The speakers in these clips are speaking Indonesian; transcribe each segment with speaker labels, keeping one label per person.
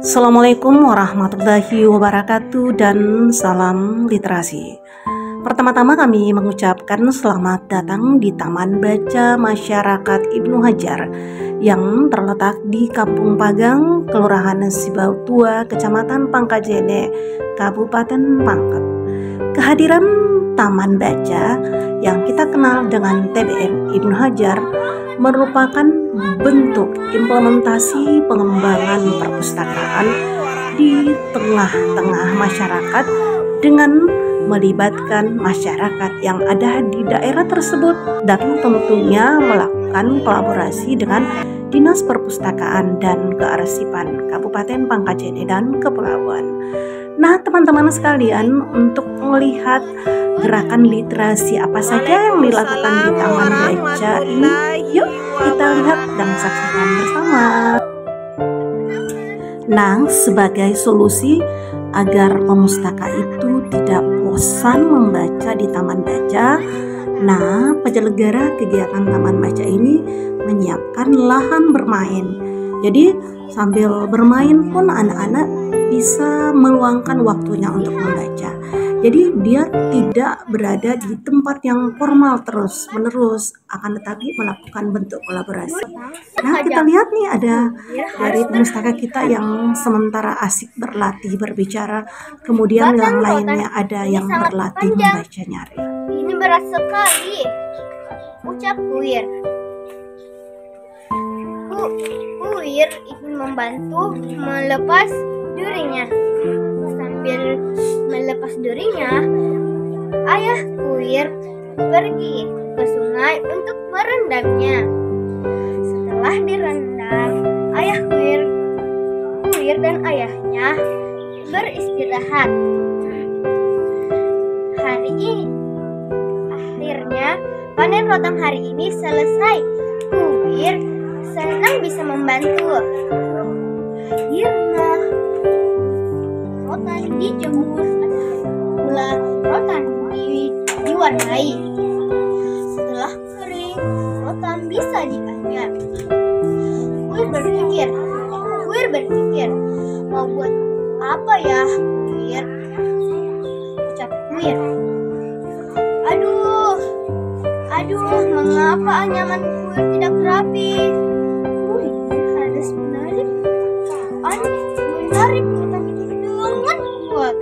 Speaker 1: Assalamualaikum warahmatullahi wabarakatuh dan salam literasi. Pertama-tama kami mengucapkan selamat datang di Taman Baca Masyarakat Ibnu Hajar yang terletak di Kampung Pagang, Kelurahan Sibau Tua, Kecamatan Pangkajene, Kabupaten Pangkep. Kehadiran Taman Baca yang kita kenal dengan TBM Ibnu Hajar merupakan bentuk implementasi pengembangan perpustakaan di tengah-tengah masyarakat dengan melibatkan masyarakat yang ada di daerah tersebut dan tentunya melakukan kolaborasi dengan Dinas Perpustakaan dan Kearsipan Kabupaten Pangkajene dan Kepulauan. Nah, teman-teman sekalian, untuk melihat gerakan literasi apa saja yang dilakukan di Taman Baca ini, yuk kita lihat dan saksikan bersama. Nah, sebagai solusi agar pemustaka itu tidak bosan membaca di Taman Baca, nah, penyelenggara kegiatan Taman Baca ini menyiapkan lahan bermain. Jadi sambil bermain pun anak-anak bisa meluangkan waktunya untuk membaca. Jadi dia tidak berada di tempat yang formal terus-menerus, akan tetapi melakukan bentuk kolaborasi. Nah, kita lihat nih ada dari pemustaka kita yang sementara asik berlatih berbicara, kemudian yang lainnya ada yang berlatih membaca nyari.
Speaker 2: Ini berat sekali. Ucap Kuir. Kuir ingin membantu melepas durinya. Sambil melepas durinya, ayah Kuir pergi ke sungai untuk merendamnya. Setelah direndam, ayah Kuir dan ayahnya beristirahat. Akhirnya panen rotan hari ini selesai. Kuir senang bisa membantu. Akhirnya rotan dijemur, pula rotan diwarnai. Setelah kering, rotan bisa dianyam. Kuir berpikir, mau buat apa ya Kuir? Ucap Kuir. Aduh, mengapa anyaman Kuir tidak rapi? Kuir harus menarik rotan itu dengan kuat.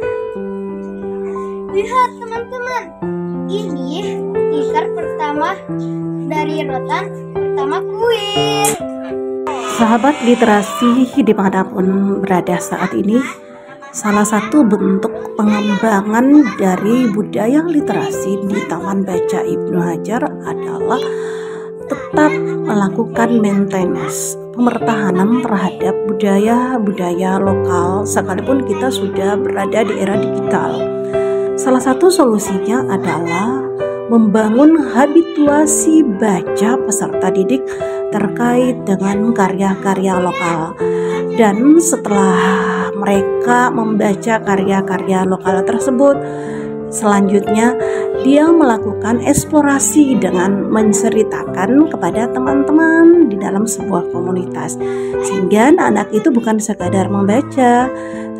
Speaker 2: Lihat teman-teman, ini tikar pertama dari rotan pertama Kuir.
Speaker 1: Sahabat literasi dimanapun berada saat ini, salah satu bentuk pengembangan dari budaya literasi di Taman Baca Ibnu Hajar adalah tetap melakukan maintenance, pemertahanan terhadap budaya-budaya lokal sekalipun kita sudah berada di era digital. Salah satu solusinya adalah membangun habituasi baca peserta didik terkait dengan karya-karya lokal. Dan setelah mereka membaca karya-karya lokal tersebut, selanjutnya dia melakukan eksplorasi dengan menceritakan kepada teman-teman di dalam sebuah komunitas, sehingga anak itu bukan sekadar membaca,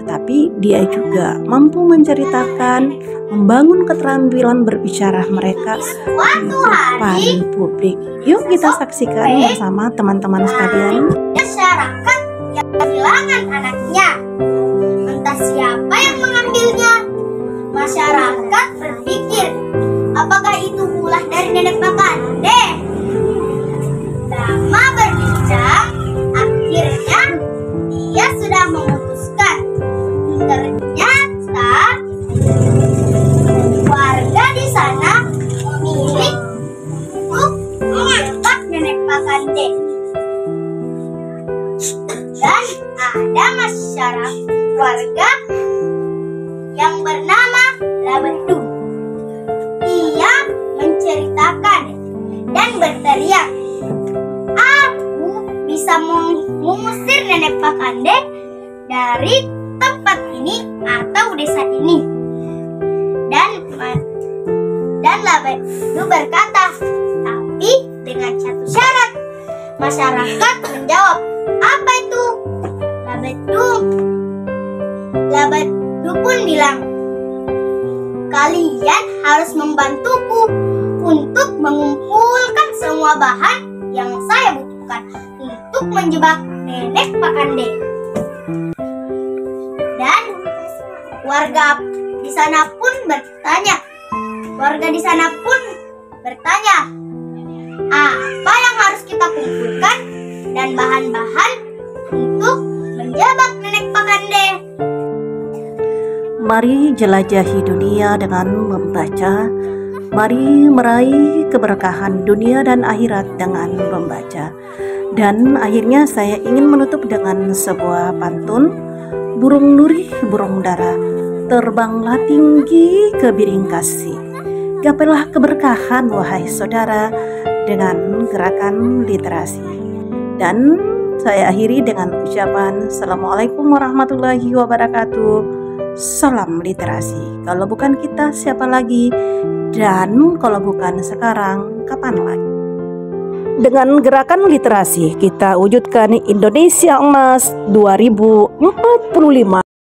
Speaker 1: tetapi dia juga mampu menceritakan, membangun keterampilan berbicara mereka di depan publik. Yuk kita saksikan bersama teman-teman sekalian.
Speaker 2: Masyarakat yang kehilangan anaknya, entah siapa yang mengambilnya. Masyarakat berpikir, apakah itu ulah dari nenek Pakande? Lama berbincang, akhirnya dia sudah memutuskan. Ternyata warga di sana memilih untuk menembak nenek Pakande. Dan ada masyarakat warga yang bernama Labendu. Ia menceritakan dan berteriak, aku bisa mengusir nenek Pakande dari tempat ini atau desa ini. Dan Labendu berkata, tapi dengan satu syarat. Masyarakat menjawab, apa itu? Labedu pun bilang, kalian harus membantuku untuk mengumpulkan semua bahan yang saya butuhkan untuk menjebak Nenek Pakande. Dan warga di sana pun bertanya, apa yang harus kita kumpulkan dan bahan-bahan untuk menjebak Nenek Pakande.
Speaker 1: Mari jelajahi dunia dengan membaca. Mari meraih keberkahan dunia dan akhirat dengan membaca. Dan akhirnya saya ingin menutup dengan sebuah pantun. Burung nuri, burung dara, terbanglah tinggi ke biring kasih. Gapailah keberkahan wahai saudara dengan gerakan literasi. Dan saya akhiri dengan ucapan Assalamualaikum warahmatullahi wabarakatuh. Salam literasi. Kalau bukan kita, siapa lagi? Dan kalau bukan sekarang, kapan lagi? Dengan gerakan literasi, kita wujudkan Indonesia Emas 2045.